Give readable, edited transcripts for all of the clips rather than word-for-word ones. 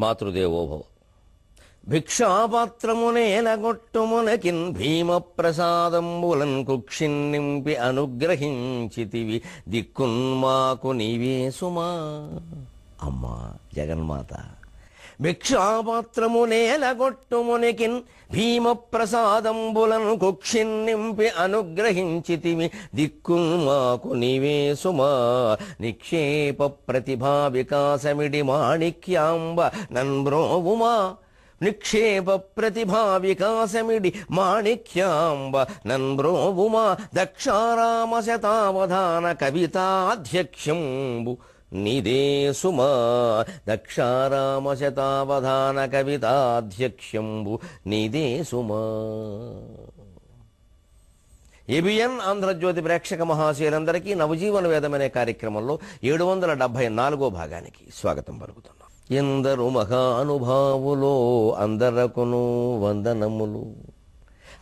మాతృదేవోభవ. భిక్షాపాత్రమునేలగొట్టుమునకిన్ భీమప్రసాదంబులన్ కుక్షిన్ నింపి అనుగ్రహించితివి దిక్కున్మాకు నీవే సుమా. అమ్మా జగన్మాత, భిక్షాపాత్రమునేలగొట్టుమునకిన్ భీమప్రసాదంబులన్ కుక్షిన్ నింపి అనుగ్రహించితివి దిక్కున్మాకు నీవే సుమా. నిక్షేప ప్రతిభా వికాసమిడి మాణిక్యాంబ నన్బ్రోవుమా. నిక్షేప ప్రతిభా వికాసమిడి మాణిక్యాంబ నన్బ్రోవుమా. దక్షారామ శతావధాన కవితాధ్యక్షంబు నీదే సుమా. దక్షారామ శతావధాన కవితాధ్యక్షంబు నీదే సుమా. ఏబిఎన్ ఆంధ్రజ్యోతి ప్రేక్షక మహాశయులందరికీ నవజీవన వేదం అనే కార్యక్రమంలో 774వ భాగానికి స్వాగతం పలుకుతున్నాం. ఎందరు మహానుభావులో అందరకును వందనములు.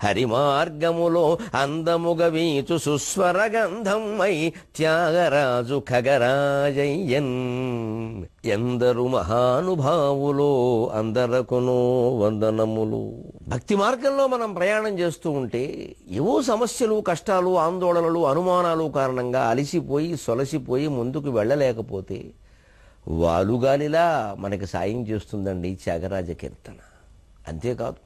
హరిమార్గములో అందముగ వీచు సుస్వరగంధమై త్యాగరాజు ఖగరాజయ్యన్. ఎందరు మహానుభావులో అందరకును వందనములు. భక్తి మార్గంలో మనం ప్రయాణం చేస్తూ ఉంటే ఏవో సమస్యలు, కష్టాలు, ఆందోళనలు, అనుమానాలు కారణంగా అలిసిపోయి సొలసిపోయి ముందుకు వెళ్ళలేకపోతే వాలుగాలిలా మనకి సాయం చేస్తుందండి త్యాగరాజ కీర్తన. అంతేకాదు,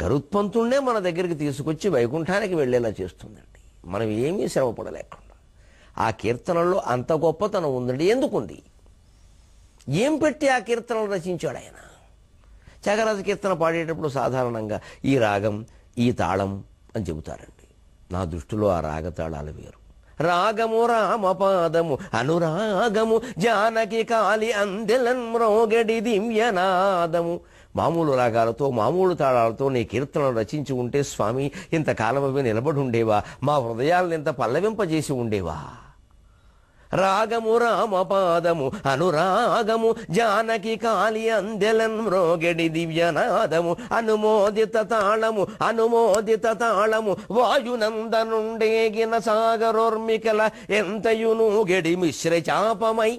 గరుత్పంతుణ్ణే మన దగ్గరికి తీసుకొచ్చి వైకుంఠానికి వెళ్ళేలా చేస్తుందండి, మనం ఏమీ శ్రమపడలేకుండా. ఆ కీర్తనల్లో అంత గొప్పతనం ఉందండి. ఎందుకుంది? ఏం పెట్టి ఆ కీర్తనలు రచించాడు ఆయన? త్యాగరాజ కీర్తన పాడేటప్పుడు సాధారణంగా ఈ రాగం, ఈ తాళం అని చెబుతారండి. నా దృష్టిలో ఆ రాగతాళాలు వేరు. రాగము రామపాదము అనురాగము జానకి కాలి అందెలన్ మ్రోగడి దివ్యనాదము. మామూలు రాగాలతో, మామూలు తాళాలతో నీ కీర్తనలు రచించి ఉంటే స్వామి ఇంతకాలం అవి నిలబడి ఉండేవా? మా హృదయాలను ఇంత పల్లవింపజేసి ఉండేవా? రాగము రామపాదము అనురాగము జానకి కాలి అందెలన్ మ్రోగడి దివ్యనాదము. అనుమోదిత తాళము వాయునందనుండేగిన సాగరోర్మికల ఎంతయును గడి మిశ్ర చాపమై.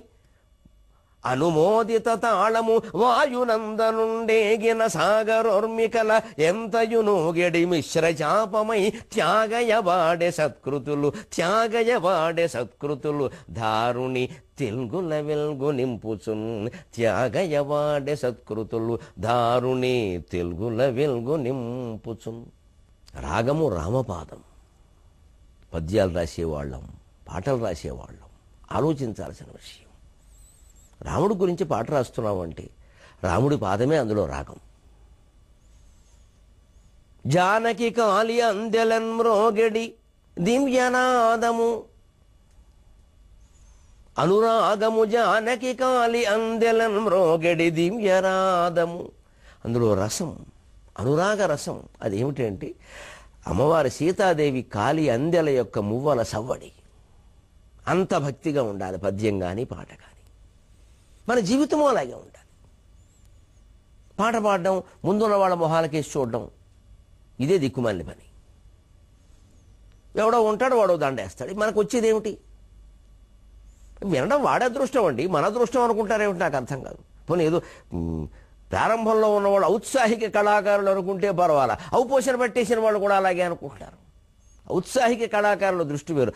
అనుమోదిత తాళము వాయునందనుండేగిన సాగరోర్మికల ఎంతయును గడి మిశ్ర చాపమై. త్యాగయవాడే సత్కృతులు దారుణి తెలుగుల వెల్గు నింపుచున్. త్యాగయవాడే సత్కృతులు దారుణి తెలుగుల వెల్గు నింపుచున్. రాగము రామపాదం. పద్యాలు రాసేవాళ్ళం, పాటలు రాసేవాళ్ళం ఆలోచించాల్సిన విషయం. రాముడి గురించి పాట రాస్తున్నామంటే రాముడి పాదమే అందులో రాగం. జానకి కాలి అందెలన్ మ్రోగడి దివ్యనాదము. అనురాగము జానకి కాలి అందెలన్ మ్రోగడి దివ్యనాదము. అందులో రసం, అనురాగ రసం. అదేమిటంటే అమ్మవారి సీతాదేవి కాలి అందెల యొక్క మువ్వల సవ్వడి. అంత భక్తిగా ఉండాలి పద్యం కానీ పాట కానీ. మన జీవితము అలాగే ఉండాలి. పాట పాడడం, ముందున్న వాళ్ళ మొహాలకేసి చూడడం, ఇదే దిక్కుమాలిన పని. ఎవడో ఉంటాడు, వాడో దండేస్తాడు. మనకు వచ్చేది ఏమిటి? వినడం వాడే అదృష్టం అండి, మన అదృష్టం అనుకుంటారేమిటి నాకు అర్థం కాదు. పోనీ ఏదో ప్రారంభంలో ఉన్నవాళ్ళు ఔత్సాహిక కళాకారులు అనుకుంటే పర్వాలా, ఔపోషణ పెట్టేసిన వాళ్ళు కూడా అలాగే అనుకుంటారు. ఔత్సాహిక కళాకారుల దృష్టి వేరు.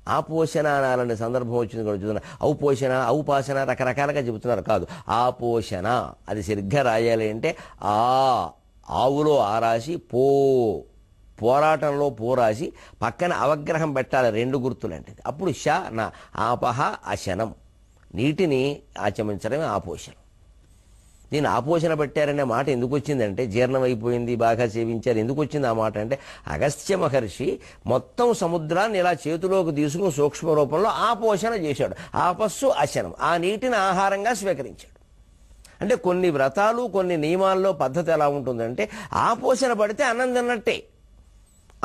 ఆపోషణ అనాలనే సందర్భం వచ్చింది కూడా చూస్తున్నా. ఔపోషణ, ఔపాసన రకరకాలుగా చెబుతున్నారు. కాదు, ఆపోషణ. అది సరిగ్గా రాయాలి అంటే ఆవులో ఆ రాసి, పోరాటంలో పో రాసి పక్కన అవగ్రహం పెట్టాలి, 2 గుర్తులు అంటే. అప్పుడు నా ఆపహ అశనం, నీటిని ఆచమించడమే ఆపోషణం. దీన్ని ఆపోషణ పెట్టారనే మాట ఎందుకు వచ్చిందంటే, జీర్ణం అయిపోయింది, బాగా సేవించారు. ఎందుకు వచ్చింది ఆ మాట అంటే, అగస్త్య మహర్షి మొత్తం సముద్రాన్ని ఇలా చేతిలోకి తీసుకుని సూక్ష్మ రూపంలో ఆపోషణ చేశాడు. ఆపస్సు అశనం, ఆ నీటిని ఆహారంగా స్వీకరించాడు. అంటే కొన్ని వ్రతాలు, కొన్ని నియమాల్లో పద్ధతి ఎలా ఉంటుందంటే, ఆపోషణ పడితే అన్నం తిన్నట్టే.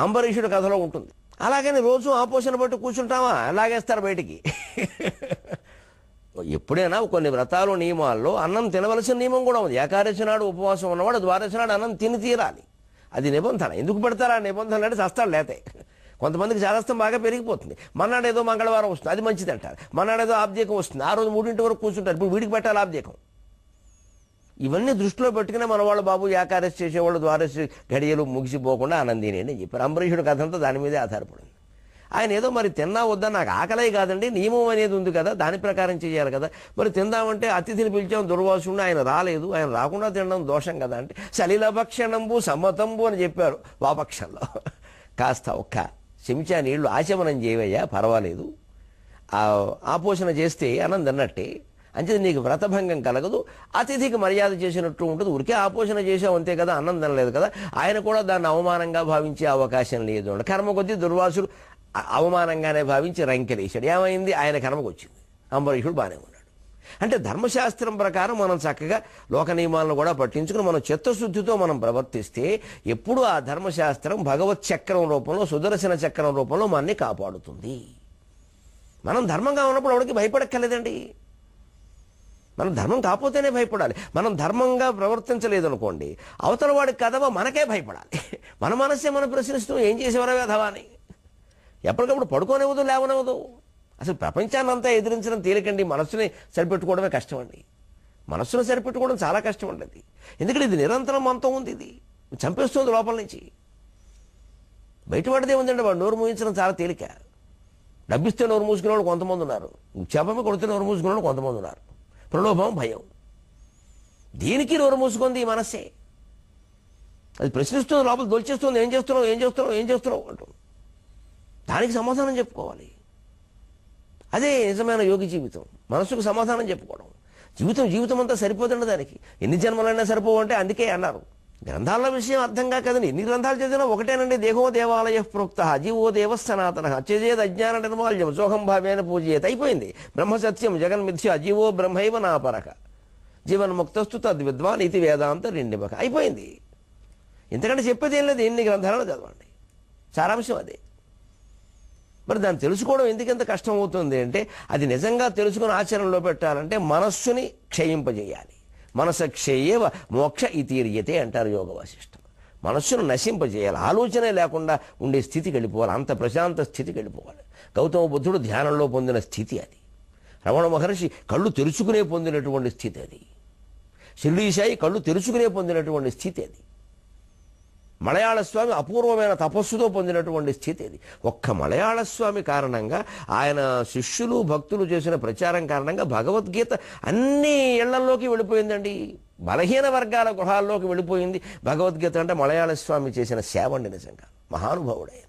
అంబరీషుడి కథలో ఉంటుంది. అలాగని రోజు ఆపోషణ పట్టు కూర్చుంటామా? లాగేస్తారు బయటికి. ఎప్పుడైనా కొన్ని వ్రతాలు, నియమాల్లో అన్నం తినవలసిన నియమం కూడా ఉంది. ఏకాదశి నాడు ఉపవాసం ఉన్నవాడు ద్వాదశి నాడు అన్నం తిని తీరాలి. అది నిబంధన. ఎందుకు పెడతారు ఆ నిబంధనలు అంటే చస్తాడు లేతే. కొంతమందికి శాస్త్రం బాగా పెరిగిపోతుంది. మన్నాడు ఏదో మంగళవారం వస్తుంది, అది మంచిది అంటారు. మన్నాడు ఏదో ఆబ్జేకం వస్తుంది, ఆ రోజు 3 వరకు కూర్చుంటారు. ఇప్పుడు వీడికి పెట్టాలి ఆబ్జేకం. ఇవన్నీ దృష్టిలో పెట్టుకునే మన వాళ్ళు బాబు ఏకాదశి చేసేవాళ్ళు ద్వాదశి గడియలు ముగిసిపోకుండా ఆనందిని అని చెప్పారు. అంబరీషుడు కథ అంతా దాని మీదే ఆధారపడింది. ఆయన ఏదో మరి తిన్నా వద్దా, నాకు ఆకలే కాదండి, నియమం అనేది ఉంది కదా, దాని ప్రకారం చేయాలి కదా, మరి తిందామంటే అతిథిని పిలిచాం దుర్వాసుడు, ఆయన రాలేదు, ఆయన రాకుండా తినడం దోషం కదా అంటే సలిలభక్షణంబు సమ్మతంబు అని చెప్పారు వాపక్షంలో. కాస్త ఒక్క చెంచా నీళ్లు ఆచమనం చేయవయ్యా, పర్వాలేదు, ఆపోషణ చేస్తే ఆనందం అన్నట్టే, అంచేది నీకు వ్రతభంగం కలగదు, అతిథికి మర్యాద చేసినట్టు ఉంటుంది, ఉరికే ఆపోషణ చేసావు అంతే కదా, ఆనందం లేదు కదా, ఆయన కూడా దాన్ని అవమానంగా భావించే అవకాశం లేదు. కర్మ కొద్దీ దుర్వాసుడు అవమానంగానే భావించి రంకెలేశాడు. ఏమైంది, ఆయన కర్మకు వచ్చింది, అంబరీషుడు బాగానే ఉన్నాడు. అంటే ధర్మశాస్త్రం ప్రకారం మనం చక్కగా లోక నియమాలను కూడా పట్టించుకుని మనం చిత్తశుద్ధితో మనం ప్రవర్తిస్తే ఎప్పుడు ఆ ధర్మశాస్త్రం భగవత్ చక్రం రూపంలో, సుదర్శన చక్రం రూపంలో మనల్ని కాపాడుతుంది. మనం ధర్మంగా ఉన్నప్పుడు ఎవరికి భయపడక్కర్లేదండి. మనం ధర్మం కాకపోతేనే భయపడాలి. మనం ధర్మంగా ప్రవర్తించలేదనుకోండి, అవతల వాడికి కదవ మనకే భయపడాలి. మన మనస్సే మనం ప్రశ్నిస్తూ ఏం చేసేవారో కదవా అని ఎప్పటికప్పుడు పడుకోనివ్వదు, లేవనివ్వదు. అసలు ప్రపంచాన్ని అంతా ఎదిరించడం తేలికండి, మనస్సుని సరిపెట్టుకోవడమే కష్టం అండి. మనస్సును సరిపెట్టుకోవడం చాలా కష్టం అండి అది. ఎందుకంటే ఇది నిరంతరం మనతో ఉంది, ఇది చంపేస్తుంది లోపల నుంచి. బయటపడితే ఉందండి, వాడు నోరు మూయించడం చాలా తేలిక. డబ్బిస్తే నోరు మూసుకునే వాళ్ళు కొంతమంది ఉన్నారు, చేపమే కొడితే నోరు మూసుకునే వాళ్ళు కొంతమంది ఉన్నారు. ప్రలోభం, భయం, దీనికి నోరు మూసుకుంది ఈ మనస్సే. అది ప్రశ్నిస్తుంది, లోపల దొల్చేస్తుంది, ఏం చేస్తున్నావు ఏం చేస్తున్నావు ఏం చేస్తున్నావు అంటుంది. దానికి సమాధానం చెప్పుకోవాలి. అదే నిజమైన యోగి జీవితం, మనస్సుకు సమాధానం చెప్పుకోవడం. జీవితం అంతా సరిపోతుంది దానికి, ఎన్ని జన్మలైనా సరిపోవంటే అందుకే అన్నారు. గ్రంథాల విషయం అర్థంగా కదండి, ఎన్ని గ్రంథాలు చదివినా ఒకటేనండి. దేహో దేవాలయ ప్రోక్త జీవో దేవ సనాతన చేజేది అజ్ఞాన నిర్మాల్యం సోహం భావేన పూజయేత. అయిపోయింది. బ్రహ్మసత్యం జగన్మిథ్య జీవో బ్రహ్మైవ నాపరక జీవన్ముక్తస్తు తద్విద్వాన్ ఇది వేదాంత రెండిమక. అయిపోయింది. ఇంతకంటే చెప్పేది ఏం లేదు. ఎన్ని గ్రంథాలను చదవండి, సారాంశం అదే. మరి దాన్ని తెలుసుకోవడం ఎందుకంత కష్టం అవుతుంది అంటే, అది నిజంగా తెలుసుకుని ఆచరణలో పెట్టాలంటే మనస్సుని క్షయింపజేయాలి. మనస క్షయేవ మోక్ష ఇతీర్యతే అంటారు యోగ వాసిష్టం. మనస్సును నశింపజేయాలి, ఆలోచనే లేకుండా ఉండే స్థితికి వెళ్ళిపోవాలి, అంత ప్రశాంత స్థితికి వెళ్ళిపోవాలి. గౌతమ బుద్ధుడు ధ్యానంలో పొందిన స్థితి అది. రమణ మహర్షి కళ్ళు తెరుచుకునే పొందినటువంటి స్థితి అది. షిర్డీ సాయి కళ్ళు తెరుచుకునే పొందినటువంటి స్థితి అది. మలయాళ స్వామి అపూర్వమైన తపస్సుతో పొందినటువంటి స్థితి ఇది. ఒక్క మలయాళ స్వామి కారణంగా, ఆయన శిష్యులు భక్తులు చేసిన ప్రచారం కారణంగా భగవద్గీత అన్ని ఇళ్లలోకి వెళ్ళిపోయిందండి. బలహీన వర్గాల గృహాల్లోకి వెళ్ళిపోయింది భగవద్గీత. అంటే మలయాళ స్వామి చేసిన సేవ అండి. నిజంగా మహానుభావుడైన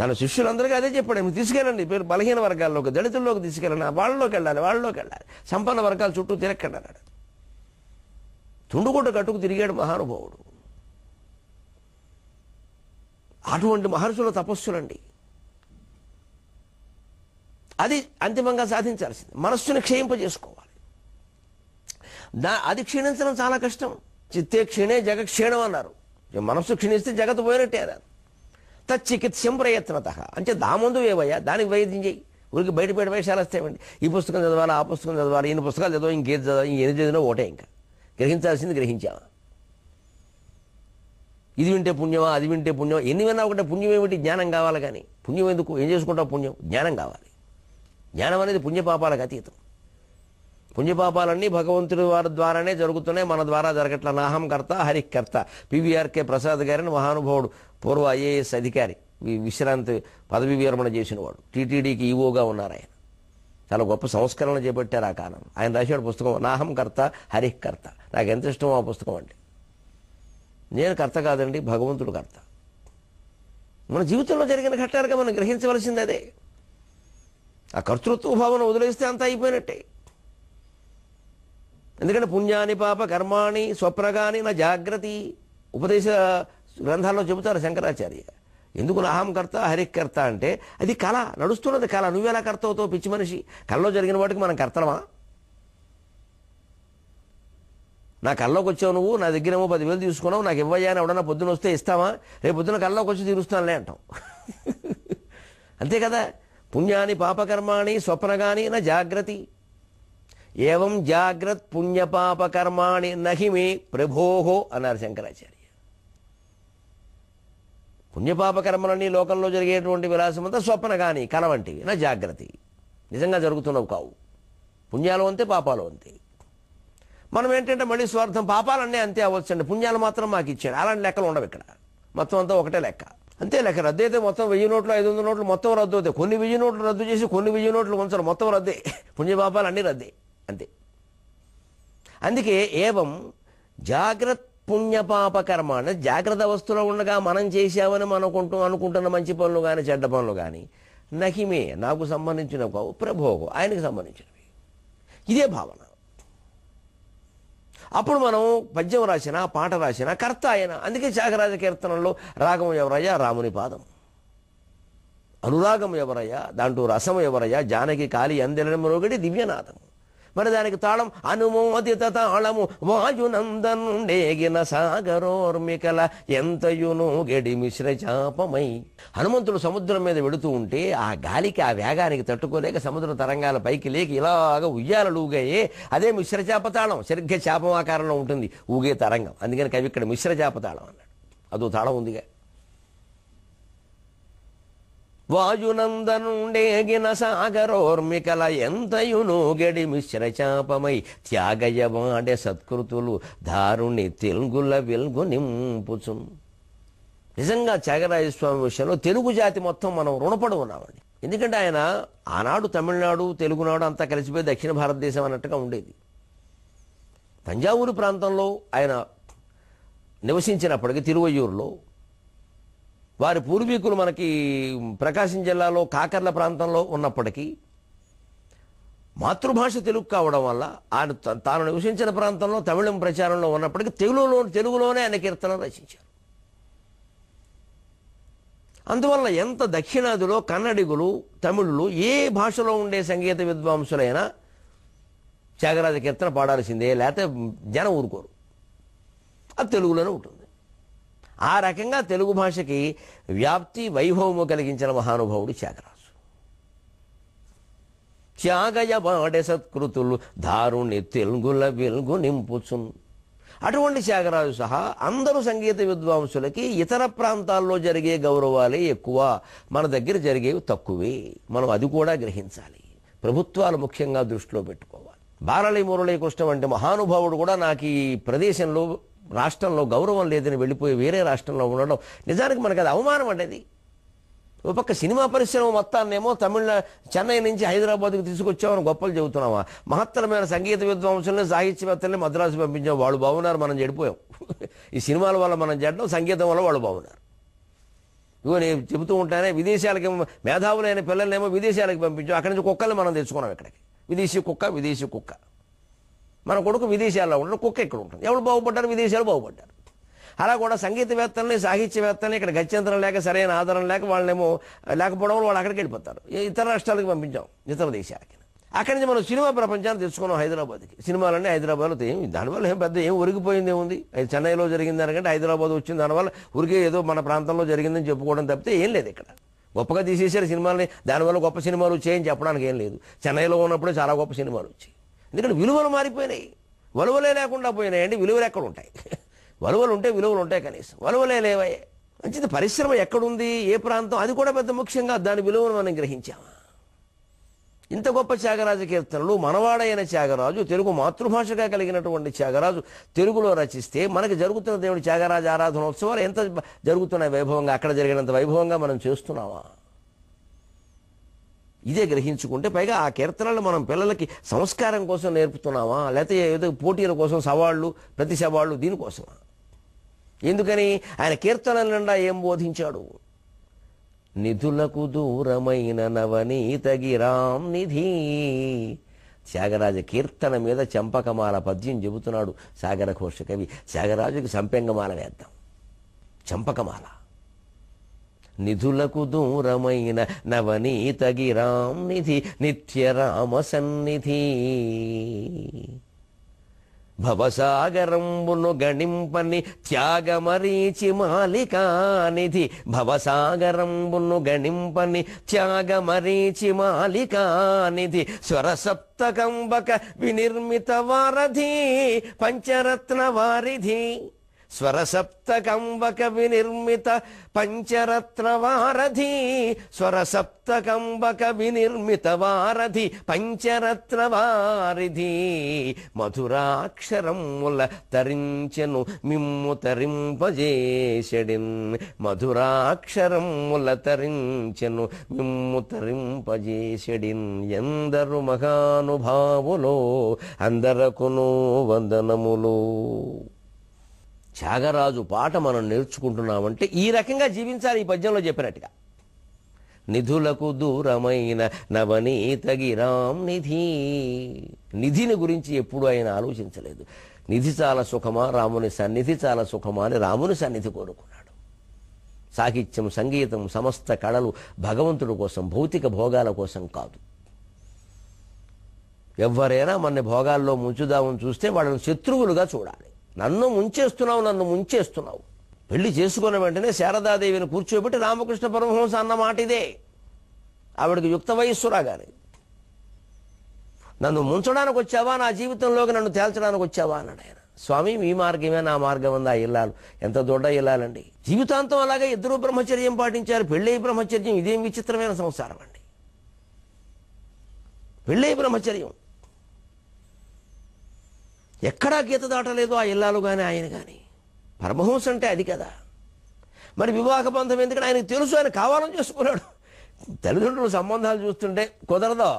తన శిష్యులందరికీ అదే చెప్పాడు, మీరు తీసుకెళ్ళండి పేరు బలహీన వర్గాల్లోకి, దళితుల్లోకి తీసుకెళ్ళండి, వాళ్ళలోకి వెళ్ళాలి, సంపన్న వర్గాల చుట్టూ తిరక్కండి అన్నాడు. తుండుగుడ్డ కట్టుకు తిరిగాడు మహానుభావుడు. అటువంటి మహర్షుల తపస్సులండి. అది అంతిమంగా సాధించాల్సింది. మనస్సుని క్షయింపజేసుకోవాలి. అది క్షీణించడం చాలా కష్టం. చిత్తే క్షీణే జగక్షీణం అన్నారు. మనస్సు క్షీణిస్తే జగత్తు పోయినట్టే అన్నారు. తచ్చికిత్స్యం ప్రయత్నత అంటే దామందు ఏవయ్యా, దానికి వైద్యం చేయి. ఊరికి బయట వేషాలు వస్తాయండి. ఈ పుస్తకం చదవాలి, ఆ పుస్తకం చదవాలి, ఇన్ని పుస్తకాలు చదవాలి, ఇంకేది చదవాలి, ఇంకేది చదివినా ఒకటే. ఇంకా గ్రహించాల్సింది గ్రహించావా? ఇది వింటే పుణ్యమా, అది వింటే పుణ్యమా, ఎన్ని విన్నా ఒకటే. పుణ్యం ఏమిటి? జ్ఞానం కావాలి. కానీ పుణ్యం ఎందుకు? ఏం చేసుకుంటావు? పుణ్యం, జ్ఞానం కావాలి. జ్ఞానం అనేది పుణ్యపాపాలకు అతీతం. పుణ్యపాపాలన్నీ భగవంతుడి వారి ద్వారానే జరుగుతున్నాయి, మన ద్వారా జరగట్ల. నాహం కర్త హరికర్త. పివిఆర్కే ప్రసాద్ గారిని మహానుభావుడు, పూర్వ ఐఏఎస్ అధికారి, విశ్రాంతి పదవి విరమణ చేసినవాడు, టీటీడీకి ఈవోగా ఉన్నారు ఆయన. చాలా గొప్ప సంస్కరణ చేపట్టారు ఆ కాలం. ఆయన రాశాడు పుస్తకం నాహం కర్త హరికర్త. నాకు ఎంత ఇష్టం ఆ పుస్తకం అంటే. నేను కర్త కాదండి, భగవంతుడు కర్త. మన జీవితంలో జరిగిన ఘట్టాలుగా మనం గ్రహించవలసింది అదే. ఆ కర్తృత్వ భావన వదిలేస్తే అంతా అయిపోయినట్టే. ఎందుకంటే పుణ్యాని పాప కర్మాణి స్వప్నగాని నా జాగ్రత్త ఉపదేశ గ్రంథాల్లో చెబుతారు శంకరాచార్య. ఎందుకు నాహం కర్త హరికర్త అంటే అది కళ, నడుస్తున్నది కళ. నువ్వెలా కర్త అవుతావు పిచ్చి మనిషి? కళ్ళలో జరిగిన వాటికి మనం కర్తలమా? నా కళ్ళలోకి వచ్చావు నువ్వు, నా దగ్గరేమో 10,000 తీసుకున్నావు, నాకు ఇవ్వయ్యా అని ఎవడన్నా పొద్దున వస్తే ఇస్తావా? రేపు పొద్దున కళ్ళలోకి వచ్చి తీరుస్తానులే అంటాం. అంతే కదా. పుణ్యాని పాపకర్మాణి స్వప్నగాని నా జాగ్రత్త ఏవం జాగ్రత్ పుణ్యపాపకర్మాణి నహిమే ప్రభోహో అన్నారు శంకరాచార్య. పుణ్యపాపకర్మలన్నీ లోకంలో జరిగేటువంటి విలాసం అంతా స్వప్న కానీ కల వంటివి, నా జాగ్రత్త, నిజంగా జరుగుతున్నవి కావు. పుణ్యాలు అంతే, పాపాలు అంతే. మనం ఏంటంటే మళ్ళీ స్వార్థం, పాపాలన్నీ అంతే అవ్వచ్చండి, పుణ్యాలు మాత్రం మాకు ఇచ్చాడు, అలాంటి లెక్కలు ఉండవు ఇక్కడ. మొత్తం అంతా ఒకటే లెక్క, అంతే లెక్క. రద్దు అయితే మొత్తం 1000 నోట్లు 500 నోట్లు మొత్తం రద్దు అవుతాయి. కొన్ని 1000 నోట్లు రద్దు చేసి కొన్ని 1000 నోట్లు ఉంచరు, మొత్తం రద్దే. పుణ్యపాపాలు అన్నీ రద్దే, అంతే. అందుకే ఏవం జాగ్రత్త పుణ్యపాప కర్మ అంటే జాగ్రత్త అవస్థలో ఉండగా మనం చేసామని అనుకుంటున్న మంచి పనులు కానీ చెడ్డ పనులు కానీ నహిమే నాకు సంబంధించిన ప్రభోగం, ఆయనకు సంబంధించినవి. ఇదే భావన. అప్పుడు మనం పద్యం రాసినా పాట రాసినా కర్త ఆయన. అందుకే త్యాగరాజ కీర్తనలో రాగం ఎవరయ్యా, రాముని పాదం. అనురాగం ఎవరయ్యా, దాంట్లో రసం ఎవరయ్యా, జానకి కాలి అందెల మరొకటి దివ్యనాదం. మరి దానికి తాళం అనుమోదిత తాళము వాయునందనుండేగిన సాగరోర్మికల ఎంతయును గడి మిశ్ర చాపమై. హనుమంతుడు సముద్రం మీద వెడుతూ ఉంటే ఆ గాలికి, ఆ వేగానికి తట్టుకోలేక సముద్ర తరంగాల పైకి లేక ఇలాగ ఉయ్యాలలుగాయే అదే మిశ్రచాప తాళం. సరిగ్గా చాపం ఆకారంలో ఉంటుంది ఊగే తరంగం. అందుకని కవి ఇక్కడ మిశ్రచాప తాళం అన్నాడు. అదో తాళం ఉందిగా. వాయునందనుండేగిన సాగరోర్మికల ఎంతయును గడి మిశ్రచాపమై త్యాగయవాడే సత్కృతులు దారుణి తెలుగుల వెలుగు నింపుచున్. నిజంగా త్యాగరాజస్వామి విషయంలో తెలుగు జాతి మొత్తం మనం రుణపడి ఉన్నామండి. ఎందుకంటే ఆయన ఆనాడు తమిళనాడు తెలుగునాడు అంతా కలిసిపోయి దక్షిణ భారతదేశం అన్నట్టుగా ఉండేది. తంజావూరు ప్రాంతంలో ఆయన నివసించినప్పటికీ, తిరువయ్యూరులో వారి పూర్వీకులు మనకి ప్రకాశం జిల్లాలో కాకర్ల ప్రాంతంలో ఉన్నప్పటికీ మాతృభాష తెలుగు కావడం వల్ల ఆయన తాను నివసించిన ప్రాంతంలో తమిళం ప్రచారంలో ఉన్నప్పటికీ తెలుగులోనే ఆయన కీర్తనలు రచించారు. అందువల్ల ఎంత దక్షిణాదిలో కన్నడిగులు, తమిళులు, ఏ భాషలో ఉండే సంగీత విద్వాంసులైనా త్యాగరాజ కీర్తన పాడాల్సిందే, లేకపోతే జనం ఊరుకోరు. అది తెలుగులోనే ఉంటుంది. ఆ రకంగా తెలుగు భాషకి వ్యాప్తి వైభవము కలిగించిన మహానుభావుడు త్యాగరాజు. త్యాగయవాడే సత్కృతులు దారుణి తెలుగుల వెలుగు నింపుచున్. అటువంటి త్యాగరాజు సహా అందరూ సంగీత విద్వాంసులకి ఇతర ప్రాంతాల్లో జరిగే గౌరవాలే ఎక్కువ, మన దగ్గర జరిగేవి తక్కువే. మనం అది కూడా గ్రహించాలి. ప్రభుత్వాలు ముఖ్యంగా దృష్టిలో పెట్టుకోవాలి. బాలలి మురళీకృష్ణ వంటి మహానుభావుడు కూడా నాకు ఈ ప్రదేశంలో, రాష్ట్రంలో గౌరవం లేదని వెళ్ళిపోయి వేరే రాష్ట్రంలో ఉండడం నిజానికి మనకు అది అవమానం అండి. ఒక పక్క సినిమా పరిశ్రమ మొత్తాన్నేమో చెన్నై నుంచి హైదరాబాద్కి తీసుకొచ్చామని గొప్పలు చెబుతున్నామా, మహత్తరమైన సంగీత విద్వాంసుల్ని, సాహిత్యవేత్తల్ని మద్రాసు పంపించాం, వాళ్ళు బాగున్నారు, మనం చెడిపోయాం. ఈ సినిమాల వల్ల మనం చెడ్డం, సంగీతం వల్ల వాళ్ళు బాగున్నారు. ఇగో నేను చెబుతూ ఉంటానే, విదేశాలకి మేధావులైన పిల్లల్నేమో విదేశాలకు పంపించాం, అక్కడి నుంచి కుక్కల్ని మనం తెచ్చుకున్నాం ఇక్కడికి. విదేశీ కుక్క. మన కొడుకు విదేశాల్లో ఉండడం, కుక్క ఇక్కడ ఉంటుంది. ఎవరు బాగుపడ్డారు? విదేశాలు బాగుపడ్డారు. అలా కూడా సంగీతవేత్తల్ని, సాహిత్యవేత్తల్ని ఇక్కడ గత్యంతరం లేక, సరైన ఆధారం లేక, వాళ్ళేమో లేకపోవడం వాళ్ళు అక్కడికి వెళ్ళిపోతారు. ఇతర రాష్ట్రాలకు పంపించాం, ఇతర దేశాలకి. అక్కడి నుంచి మనం సినిమా ప్రపంచాన్ని తెచ్చుకున్నాం హైదరాబాద్కి. సినిమాలన్నీ హైదరాబాద్లో దానివల్ల ఏం పెద్ద ఏం ఒరిగిపోయింది ఏముంది? చెన్నైలో జరిగింది దానికంటే హైదరాబాద్ వచ్చింది, దానివల్ల ఉరికే ఏదో మన ప్రాంతంలో జరిగిందని చెప్పుకోవడం తప్పితే ఏం లేదు. ఇక్కడ గొప్పగా తీసేసారు సినిమాలని, దానివల్ల గొప్ప సినిమాలు వచ్చాయని చెప్పడానికి ఏం లేదు. చెన్నైలో ఉన్నప్పుడే చాలా గొప్ప సినిమాలు వచ్చాయి. ఎందుకంటే విలువలు మారిపోయినాయి, వలువలే లేకుండా పోయినాయండి. విలువలు ఎక్కడ ఉంటాయి? వలువలు ఉంటే విలువలు ఉంటాయి, కనీసం వలువలే లేవయ్యే. మంచిది. పరిశ్రమ ఎక్కడుంది, ఏ ప్రాంతం, అది కూడా పెద్ద ముఖ్యంగా. దాని విలువను మనం గ్రహించామా? ఇంత గొప్ప త్యాగరాజ కీర్తనలు మనవాడైన త్యాగరాజు, తెలుగు మాతృభాషగా కలిగినటువంటి త్యాగరాజు తెలుగులో రచిస్తే మనకి జరుగుతున్న దేవుడి త్యాగరాజ ఆరాధనోత్సవాలు ఎంత జరుగుతున్నాయి వైభవంగా, అక్కడ జరిగినంత వైభవంగా మనం చేస్తున్నామా? ఇదే గ్రహించుకుంటే, పైగా ఆ కీర్తనలు మనం పిల్లలకి సంస్కారం కోసం నేర్పుతున్నామా, లేకపోతే ఏదో పోటీల కోసం, సవాళ్ళు, ప్రతి సవాళ్ళు దీనికోసమా? ఎందుకని? ఆయన కీర్తనల నిండా ఏం బోధించాడు? నిధులకు దూరమైన నవనీతగిరాం నిధి. త్యాగరాజ కీర్తన మీద చంపకమాల పద్యం చెబుతున్నాడు సాగర ఘోష కవి. త్యాగరాజుకి సంపెంగమాల వేద్దాం, చంపకమాల. నిధులకు దూరమైన నవనీతగిరాం నిధి నిత్యరామ సన్నిధి. భవసాగరంబును గణింపని త్యాగమరీచి మాలికానిధి. భవసాగరంబును గణింపని త్యాగమరీచి మాలికానిధి. స్వరసప్తకంబక వినిర్మిత వారధి పంచరత్న వారిధి. స్వరసప్తకంబక వినిర్మిత పంచరత్నవారధి, స్వరసప్తకంబక వినిర్మిత వారధి పంచరత్నవారిధి, మధురాక్షరముల తరించెను మిమ్ము తరింపజేసెడిన్, మధురాక్షరముల తరించెను మిమ్ము తరింపజేసెడిన్. ఎందరు మహానుభావులో అందరకును వందనములు. త్యాగరాజు పాట మనం నేర్చుకుంటున్నామంటే ఈ రకంగా జీవించాలి. ఈ పద్యంలో చెప్పినట్టుగా నిధులకు దూరమైన నవనీత గిరాం నిధి. నిధిని గురించి ఎప్పుడు ఆయన ఆలోచించలేదు. నిధి చాలా సుఖమా, రాముని సన్నిధి చాలా సుఖమా అని రాముని సన్నిధి కోరుకున్నాడు. సాహిత్యం, సంగీతం, సమస్త కళలు భగవంతుడి కోసం, భౌతిక భోగాల కోసం కాదు. ఎవరైనా మన భోగాల్లో ముంచుదామని చూస్తే వాళ్ళని శత్రువులుగా చూడాలి. నన్ను ముంచేస్తున్నావు, నన్ను ముంచేస్తున్నావు. పెళ్లి చేసుకున్న వెంటనే శారదాదేవిని కూర్చోబెట్టి రామకృష్ణ పరమహంస అన్న మాట ఇదే. ఆవిడకి యుక్త వయస్సు రాగానే, నన్ను ముంచడానికి వచ్చావా, నా జీవితంలోకి నన్ను తేల్చడానికి వచ్చావా అన్నాడు ఆయన. స్వామి, మీ మార్గమే నా మార్గం అందా ఇల్లాలు. ఎంత దొడ్డ ఇల్లాలండి. జీవితాంతం అలాగే ఇద్దరు బ్రహ్మచర్యం పాటించారు. పెళ్ళై బ్రహ్మచర్యం ఇదేం విచిత్రమైన సంసారం అండి. పెళ్ళై బ్రహ్మచర్యం ఎక్కడా గీత దాటలేదు ఆ ఇల్లాలు కానీ ఆయన కానీ. పరమహంస అంటే అది కదా. మరి వివాహ బంధం ఎందుకంటే ఆయనకు తెలుసు, ఆయన కావాలని చేసుకున్నాడు. తల్లిదండ్రులు సంబంధాలు చూస్తుంటే కుదరదో,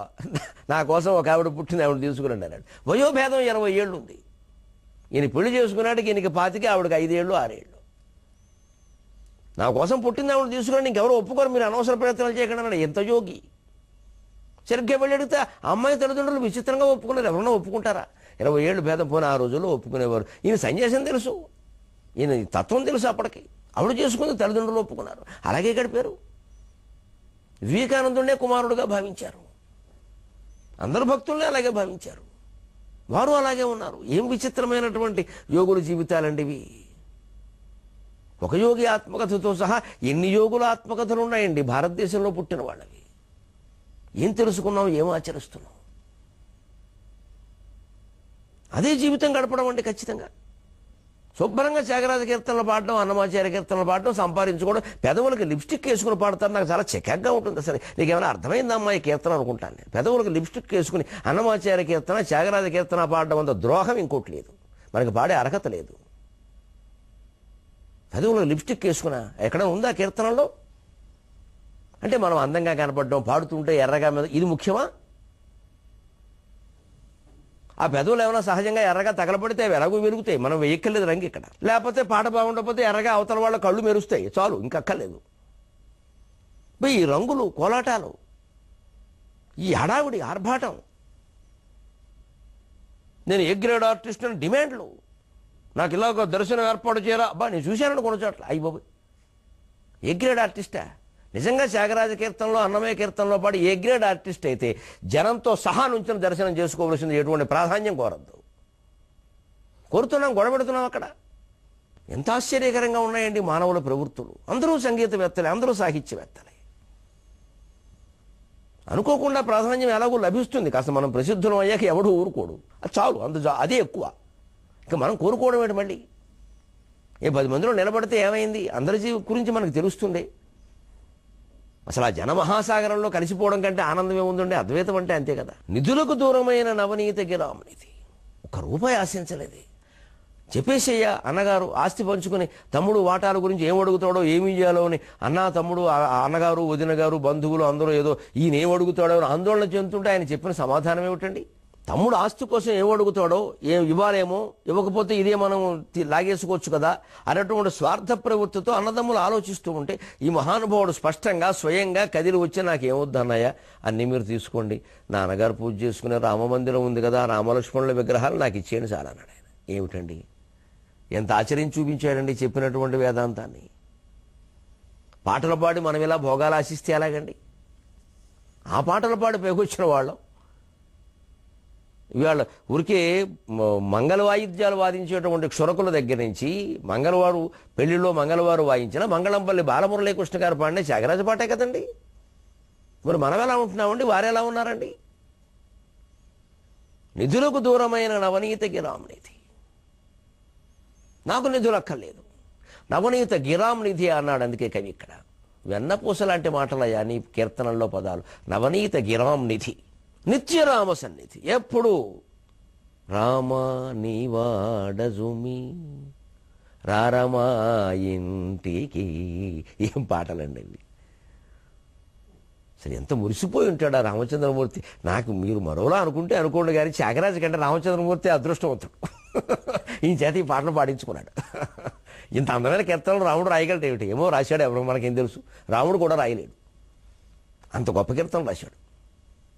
నా కోసం ఒక ఆవిడ పుట్టింది, ఆవిడ తీసుకురండి అన్నాడు. వయోభేదం 20 ఏళ్ళు ఉంది. ఈయన పెళ్లి చేసుకున్నాడు, ఈయనకి 25, ఆవిడకి 5 ఏళ్ళు 6 ఏళ్ళు. నా కోసం పుట్టింది ఆవిడ తీసుకురండి, ఇంకెవరు ఒప్పుకోరు, మీరు అనవసర ప్రయత్నాలు చేయకండి అన్నాడు. ఎంత యోగి. సరిగ్గా వెళ్ళి అడిగితే అమ్మాయి తల్లిదండ్రులు విచిత్రంగా ఒప్పుకున్నారు. ఎవరన్నా ఒప్పుకుంటారా? 20 ఏళ్ళు భేదం పోయిన ఆ రోజుల్లో ఒప్పుకునేవారు. ఈయన సన్యాసం తెలుసు, ఈయన తత్వం తెలుసు. అప్పటికి ఆవిడ చేసుకుంది, తల్లిదండ్రులు ఒప్పుకున్నారు, అలాగే గడిపారు. వివేకానందుడే కుమారుడుగా భావించారు. అందరు భక్తుల్ని అలాగే భావించారు. వారు అలాగే ఉన్నారు. ఏం విచిత్రమైనటువంటి యోగుల జీవితాలండి ఇవి. ఒక యోగి ఆత్మకథతో సహా ఎన్ని యోగుల ఆత్మకథలు ఉన్నాయండి భారతదేశంలో పుట్టిన వాళ్ళవి. ఏం తెలుసుకున్నావు, ఏం ఆచరిస్తున్నావు? అదే జీవితం గడపడం అంటే ఖచ్చితంగా. శుభ్రంగా త్యాగరాజ కీర్తనలు పాడడం, అన్నమాచార్య కీర్తనలు పాడడం, సంపాదించుకోవడం, పెదవులకు లిప్స్టిక్ వేసుకుని పాడతారు. నాకు చాలా చికాగ్గా ఉంటుంది. అసలు నీకేమైనా అర్థమైందమ్మా ఈ కీర్తన అనుకుంటాను నేను. పెదవులకు లిప్స్టిక్ వేసుకుని అన్నమాచార్య కీర్తన, త్యాగరాజ కీర్తన పాడడం అంత ద్రోహం ఇంకోటి లేదు. మనకి పాడే అర్హత లేదు. పెదవులకు లిప్స్టిక్ వేసుకున్నా ఎక్కడ ఉందా కీర్తనలో? అంటే మనం అందంగా కనపడడం, పాడుతుంటే ఎర్రగా మీద, ఇది ముఖ్యమా? ఆ పెదవులు ఏమైనా సహజంగా ఎర్రగా తగలబడితే అవి ఎలాగో వెలుగుతాయి, మనం వేయక్కర్లేదు రంగు ఇక్కడ. లేకపోతే పాట బాగుండకపోతే ఎర్రగా అవతల వాళ్ళ కళ్ళు మెరుస్తాయి, చాలు, ఇంకక్కర్లేదు. ఈ రంగులు, కోలాటాలు, ఈ హడావిడి, ఆర్భాటం, నేను ఏ గ్రేడ్ ఆర్టిస్ట్ అని డిమాండ్లు, నాకు ఇలాగ దర్శనం ఏర్పాటు చేయరా, అబ్బా నేను చూశానని కొన్ని చోట్ల. అయ్యి బాబు, ఏ గ్రేడ్ ఆర్టిస్టా? నిజంగా త్యాగరాజ కీర్తనలో, అన్నమయ్య కీర్తనలో పాటు ఏ గ్రేడ్ ఆర్టిస్ట్ అయితే జనంతో సహా నుంచిన దర్శనం చేసుకోవలసింది, ఎటువంటి ప్రాధాన్యం కోరద్దు. కోరుతున్నాం, గొడవెడుతున్నాం అక్కడ. ఎంత ఆశ్చర్యకరంగా ఉన్నాయండి మానవుల ప్రవృత్తులు. అందరూ సంగీతవేత్తలే, అందరూ సాహిత్యవేత్తలే. అనుకోకుండా ప్రాధాన్యం ఎలాగో లభిస్తుంది. కాస్త మనం ప్రసిద్ధులం అయ్యాక ఎవడు ఊరుకోడు, అది చాలు, అదే ఎక్కువ. ఇక మనం కోరుకోవడం ఏంటి మళ్ళీ? 10 మందిలో నిలబడితే ఏమైంది? అందరి గురించి మనకు తెలుస్తుంది. అసలు ఆ జనమహాసాగరంలో కలిసిపోవడం కంటే ఆనందం ఏముందండి? అద్వైతం అంటే అంతే కదా. నిధులకు దూరమైన నవనీత గిరామనిధి. ₹1 ఆశించలేదు. చెప్పేసేయ్యా అన్నగారు ఆస్తి పంచుకుని తమ్ముడు వాటాల గురించి ఏం అడుగుతాడో, ఏమి చేయాలో అని తమ్ముడు, అన్నగారు, వదిన గారు, బంధువులు అందరూ ఏదో ఈయన ఏం అడుగుతాడో అని ఆందోళన చెందుతుంటే ఆయన చెప్పిన సమాధానం ఏమిటండి? తమ్ముడు ఆస్తి కోసం ఏం అడుగుతాడో, ఏం ఇవ్వాలేమో, ఇవ్వకపోతే ఇదే మనం లాగేసుకోవచ్చు కదా అన్నటువంటి స్వార్థ ప్రవృత్తితో అన్నదమ్ములు ఆలోచిస్తూ ఉంటే ఈ మహానుభావుడు స్పష్టంగా స్వయంగా కదిలి వచ్చి నాకేమొద్దు అన్నయ్య, అన్నీ మీరు తీసుకోండి, నాన్నగారు పూజ చేసుకునే రామమందిరం ఉంది కదా, రామలక్ష్మణుల విగ్రహాలు నాకు ఇచ్చేయండి చాలా అన్నాడు ఆయన. ఏమిటండి, ఎంత ఆచరించి చూపించాడండి చెప్పినటువంటి వేదాంతాన్ని. పాటలు పాడి మనం ఇలా భోగాలు ఆశిస్తే ఎలాగండి? ఆ పాటలు పాడి పైకొచ్చిన వాళ్ళం ఇవాళ ఊరికే మంగళ వాయిద్యాలు వాదించేటువంటి క్షురకుల దగ్గర నుంచి మంగళవారు పెళ్లిలో మంగళవారు వాయించిన మంగళంపల్లి బాలమురళీకృష్ణ గారు పాడిన త్యాగరాజ పాటే కదండి. మరి మనం ఎలా ఉంటున్నామండి, వారు ఎలా ఉన్నారండి? నిధులకు దూరమైన నవనీత గిరామనిధి. నాకు నిధులు అక్కర్లేదు. నవనీత గిరాం నిధి అన్నాడు అందుకే కవి ఇక్కడ. వెన్నపూస లాంటి మాటలయ్యా నీ కీర్తనల్లో పదాలు. నవనీత గిరాం నిధి, నిత్యరామ సన్నిధి, ఎప్పుడు రామ నీవాడజుమి రారమా ఇంటికి. ఏం పాటలండి ఇవి. సరే ఎంత మురిసిపోయి ఉంటాడు ఆ రామచంద్రమూర్తి. నాకు మీరు మరోలా అనుకుంటే అనుకోండి కానీ త్యాగరాజు కంటే రామచంద్రమూర్తి అదృష్టవంతుడు. ఈ చేత ఈ పాటలు పాడించుకున్నాడు. ఇంత అందమైన కీర్తనలు రాముడు రాయగలడు ఏమిటి? ఏమో రాశాడు, ఎవరో మనకేం తెలుసు. రాముడు కూడా రాయలేడు, అంత గొప్ప కీర్తనలు రాశాడు.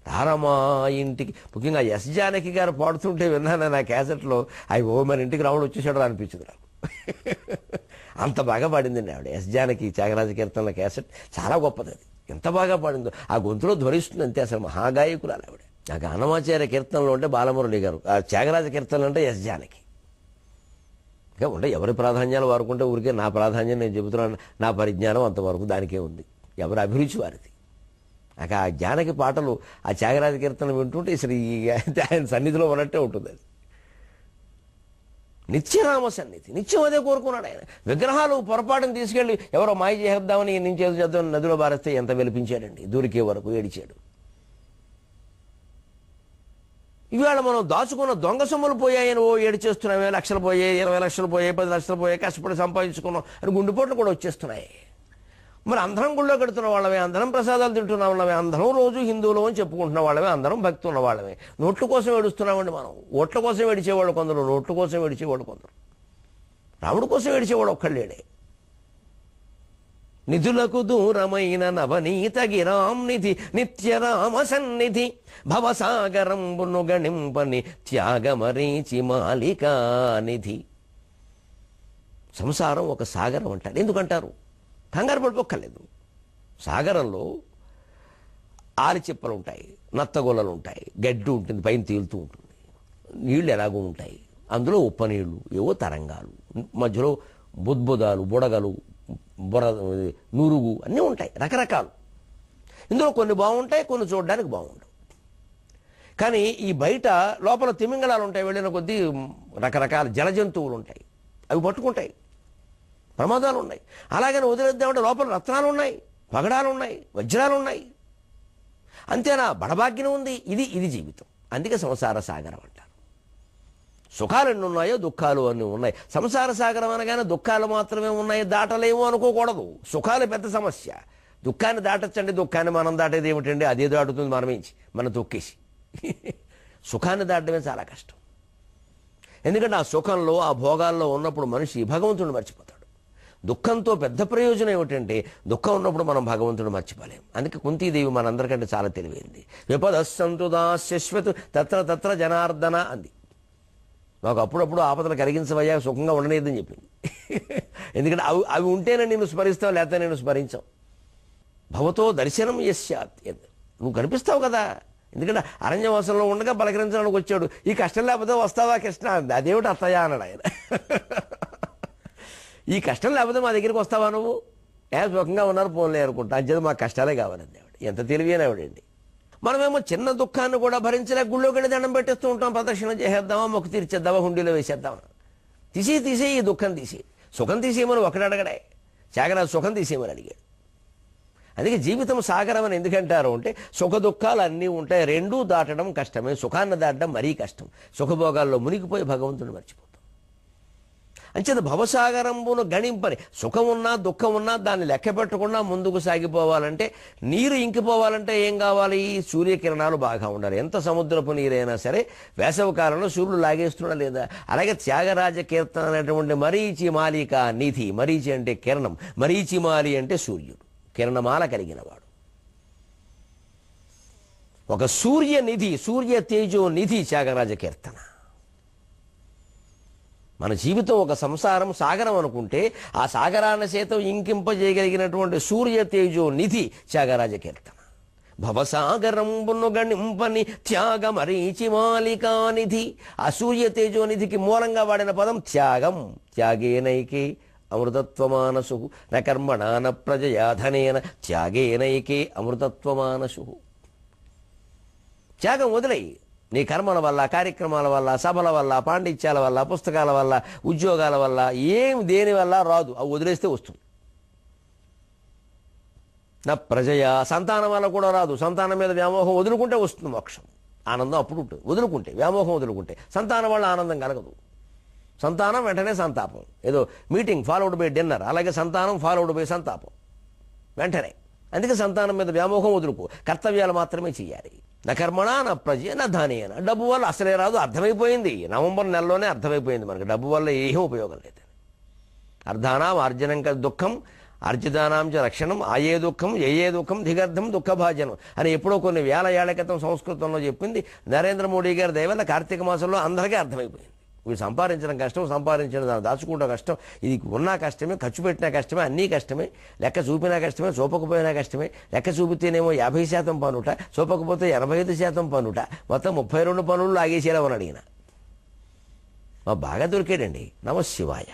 రారమా ఇంటికి, ముఖ్యంగా ఎస్ జానకి గారు పాడుతుంటే విన్నాను నా క్యాసెట్లో. అవి ఓ మన ఇంటికి రాముడు వచ్చేసాడు అనిపించింది నాకు. అంత బాగా పాడిందండి ఆవిడ. ఎస్ జానకి త్యాగరాజ కీర్తనల క్యాసెట్ చాలా గొప్పది. అది ఎంత బాగా పాడిందో, ఆ గొంతులో ధ్వనిస్తుంది అంతే. అసలు మహాగాయకురాలు ఆవిడ. నాకు అన్నమాచార్య కీర్తనలు అంటే బాలమురళి గారు, ఆ త్యాగరాజ కీర్తనలు అంటే ఎస్ జానకి. ఇంకా ఉంటే ఎవరి ప్రాధాన్యాలు వారుకుంటే ఊరికే నా ప్రాధాన్యం నేను చెబుతున్నాను. నా పరిజ్ఞానం అంతవరకు దానికే ఉంది, ఎవరి అభిరుచి వారిది. నాకు ఆ జానకి పాటలు, ఆ త్యాగరాజ కీర్తనలు వింటుంటే అసలు ఆయన సన్నిధిలో ఉన్నట్టే ఉంటుంది. అది నిత్యరామ సన్నిధి, నిత్యం అదే కోరుకున్నాడు ఆయన. విగ్రహాలు పొరపాటును తీసుకెళ్ళి ఎవరో మాయ చేద్దామని నుంచి చేద్దామని నదిలో బారేస్తే ఎంత వెలిపించాడండి, దూరికే వరకు ఏడిచాడు. ఇవాళ మనం దాచుకున్న దొంగ సొమ్ములు పోయాయని ఓ ఏడు చేస్తున్నామే, లక్షలు పోయాయి, 20 లక్షలు పోయాయి, 10 లక్షలు పోయాయి, కష్టపడి సంపాదించుకున్నాం అని గుండెపోట్లు కూడా వచ్చేస్తున్నాయి. మరి అందరం గుళ్ళో కడుతున్న వాళ్ళమే, అందరం ప్రసాదాలు తింటున్న వాళ్ళమే, అందరం రోజు హిందువులు అని చెప్పుకుంటున్న వాళ్ళమే, అందరం భక్తి ఉన్న వాళ్ళమే. నోట్ల కోసం ఏడుస్తున్నామండి మనం. ఓట్ల కోసం ఏడిచేవాళ్ళు కొందరు, నోట్ల కోసం ఏడిచేవాడు కొందరు. రాముడి కోసం ఏడిచేవాడు ఒక్కళ్ళేడే. నిధులకు దూరమైన నవనీత గిరాం నిధి, నిత్యరామ సన్నిధి, భవసాగరంబును గణింపని త్యాగమరీచి మాలికా నిధి. సంసారం ఒక సాగరం అంటారు. ఎందుకంటారు? కంగారు పడిపోక్కర్లేదు. సాగరంలో ఆలిచిప్పలు ఉంటాయి, నత్తగొల్లలు ఉంటాయి, గడ్డి ఉంటుంది, పైన తేలుతూ ఉంటుంది, నీళ్లు ఎలాగో ఉంటాయి, అందులో ఉప్ప నీళ్లు, ఏవో తరంగాలు, మధ్యలో బుద్బుదాలు, బుడగలు, నురుగు అన్నీ ఉంటాయి, రకరకాలు. ఇందులో కొన్ని బాగుంటాయి, కొన్ని చూడడానికి బాగుండవు. కానీ ఈ బయట లోపల తిమింగళాలు ఉంటాయి, వెళ్ళిన కొద్దీ రకరకాల జలజంతువులు ఉంటాయి, అవి పట్టుకుంటాయి, ప్రమాదాలు ఉన్నాయి. అలాగని వదిలేద్దామంటే లోపల రత్నాలు ఉన్నాయి, పగడాలు ఉన్నాయి, వజ్రాలు ఉన్నాయి. అంతేనా? బడభాగ్యం ఉంది. ఇది జీవితం. అందుకే సంసార సాగరం అంటారు. సుఖాలు ఎన్ని ఉన్నాయో దుఃఖాలు అన్నీ ఉన్నాయి. సంసార సాగరం అనగానే దుఃఖాలు మాత్రమే ఉన్నాయి, దాటలేమో అనుకోకూడదు. సుఖాలు పెద్ద సమస్య. దుఃఖాన్ని దాటచ్చండి, దుఃఖాన్ని మనం దాటేది ఏమిటండి? అదే దాటుతుంది మనమేంచి, మనం తొక్కేసి. సుఖాన్ని దాటడమే చాలా కష్టం. ఎందుకంటే ఆ సుఖంలో, ఆ భోగాల్లో ఉన్నప్పుడు మనిషి భగవంతుడిని మర్చిపోతాడు. దుఃఖంతో పెద్ద ప్రయోజనం ఏమిటంటే, దుఃఖం ఉన్నప్పుడు మనం భగవంతుడు మర్చిపోలేం. అందుకే కుంతీదేవి మనందరికంటే చాలా తెలివైంది. విపదస్సంతు దాస్యశ్వతు తత్ర తత్ర జనార్దన అంది. మాకు అప్పుడప్పుడు ఆపదలు కలిగించవయ్యా, సుఖంగా ఉండలేదని చెప్పింది. ఎందుకంటే అవి ఉంటేనే నేను స్మరిస్తావు, లేకపోతే నేను స్మరించాం. భవతో దర్శనం యస్యాత్, నువ్వు కనిపిస్తావు కదా. ఎందుకంటే అరణ్యవాసంలో ఉండగా పలకరించడానికి వచ్చాడు. ఈ కష్టం లేకపోతే వస్తావా కృష్ణ అంది. అదేమిటి అత్తయ్య అన్నాడు ఆయన. ఈ కష్టం లేకపోతే మా దగ్గరికి వస్తావా నువ్వు? సుఖంగా ఉన్నారు పోన్లే అనుకుంటా, అంచేది మాకు కష్టాలే కావాలండి ఆవిడ. ఎంత తెలివైన ఆవిడండి. మనమేమో చిన్న దుఃఖాన్ని కూడా భరించలేక గుళ్ళోకి వెళ్ళి దండం పెట్టేస్తూ ఉంటాం. ప్రదక్షిణ చేసేద్దామా, మొక్కు తీర్చేద్దామా, హుండీలో వేసేద్దామా. తీసే ఈ దుఃఖం తీసి, సుఖం తీసేయమని ఒకటి అడగడే. త్యాగరాజు సుఖం తీసేయమని అడిగాడు. అందుకే జీవితం సాగరం అని ఎందుకంటారు అంటే, సుఖ దుఃఖాలు అన్నీ ఉంటాయి, రెండూ దాటడం కష్టమే. సుఖాన్ని దాటడం మరీ కష్టం. సుఖభోగాల్లో మునిగిపోయి భగవంతుని మర్చిపోతాం. అంచేత భవసాగరంబును గణింపని, సుఖం ఉన్నా దుఃఖం ఉన్నా దాన్ని లెక్క పెట్టకుండా ముందుకు సాగిపోవాలంటే, నీరు ఇంకిపోవాలంటే ఏం కావాలి? సూర్యకిరణాలు బాగా ఉండాలి. ఎంత సముద్రపు నీరైనా సరే వేసవి కాలంలో సూర్యుడు లాగేస్తున్నా లేదా? అలాగే త్యాగరాజ కీర్తన అనేటువంటి మరీచి మాలిక నిధి. మరీచి అంటే కిరణం, మరీచి మాలి అంటే సూర్యుడు, కిరణమాల కలిగినవాడు. ఒక సూర్య నిధి, సూర్య తేజో నిధి త్యాగరాజ కీర్తన. మన జీవితం ఒక సంసారం సాగరం అనుకుంటే, ఆ సాగరాన్ని సైతం ఇంకింపజేయగలిగినటువంటి సూర్య తేజో నిధి త్యాగరాజ కీర్తన. భవసాగరంబును గణింపని త్యాగమరీచి మాలికా నిధి. ఆ సూర్య తేజో నిధికి మూలంగా వాడిన పదం త్యాగం. త్యాగేనైకే అమృతత్వమానసు నకర్మణాన ప్రజయాధనేన త్యాగేనైకే అమృతత్వమానసు. త్యాగం వదిలేయి, నీ కర్మల వల్ల, కార్యక్రమాల వల్ల, సభల వల్ల, పాండిత్యాల వల్ల, పుస్తకాల వల్ల, ఉద్యోగాల వల్ల, దేని వల్ల రాదు. అవి వదిలేస్తే వస్తుంది. నా ప్రజయ, సంతానం వల్ల కూడా రాదు. సంతానం మీద వ్యామోహం వదులుకుంటే వస్తుంది మోక్షం. ఆనందం అప్పుడు ఉంటుంది. వదులుకుంటే, వ్యామోహం వదులుకుంటే. సంతానం వల్ల ఆనందం కలగదు. సంతానం వెంటనే సంతాపం. ఏదో మీటింగ్ ఫాలోడ్ బై డిన్నర్, అలాగే సంతానం ఫాలోడ్ బై సంతాపం వెంటనే. అందుకే సంతానం మీద వ్యామోహం వదులుకో. కర్తవ్యాలు మాత్రమే చేయాలి. నా కర్మణ, నా ప్రజ, నా ధాన్యన. డబ్బు వల్ల అసలే రాదు, అర్థమైపోయింది. నవంబర్ నెలలోనే అర్థమైపోయింది మనకి డబ్బు వల్ల ఏం ఉపయోగం లేదు. అర్ధానాం అర్జనం దుఃఖం, అర్జితానాంచ రక్షణం, ఆయే దుఃఖం, ఏ దుఃఖం, దిగర్థం దుఃఖభాజనం అని ఎప్పుడో కొన్ని వేల ఏళ్ల క్రితం సంస్కృతంలో చెప్పింది నరేంద్ర మోడీ గారి దయవల్ల కార్తీక మాసంలో అందరికీ అర్థమైపోయింది. ఇవి సంపాదించడం కష్టం, సంపాదించడం దాన్ని దాచుకోవడం కష్టం, ఇది ఉన్నా కష్టమే, ఖర్చు పెట్టినా కష్టమే, అన్నీ కష్టమే, లెక్క చూపినా కష్టమే, చూపకపోయినా కష్టమే. లెక్క చూపితేనేమో 50% పనుట, చూపకపోతే 85% పనుట, మొత్తం 32 పనులు లాగేసేలా అని అడిగిన. మా బాగా దొరికాడండి. నమః శివాయ.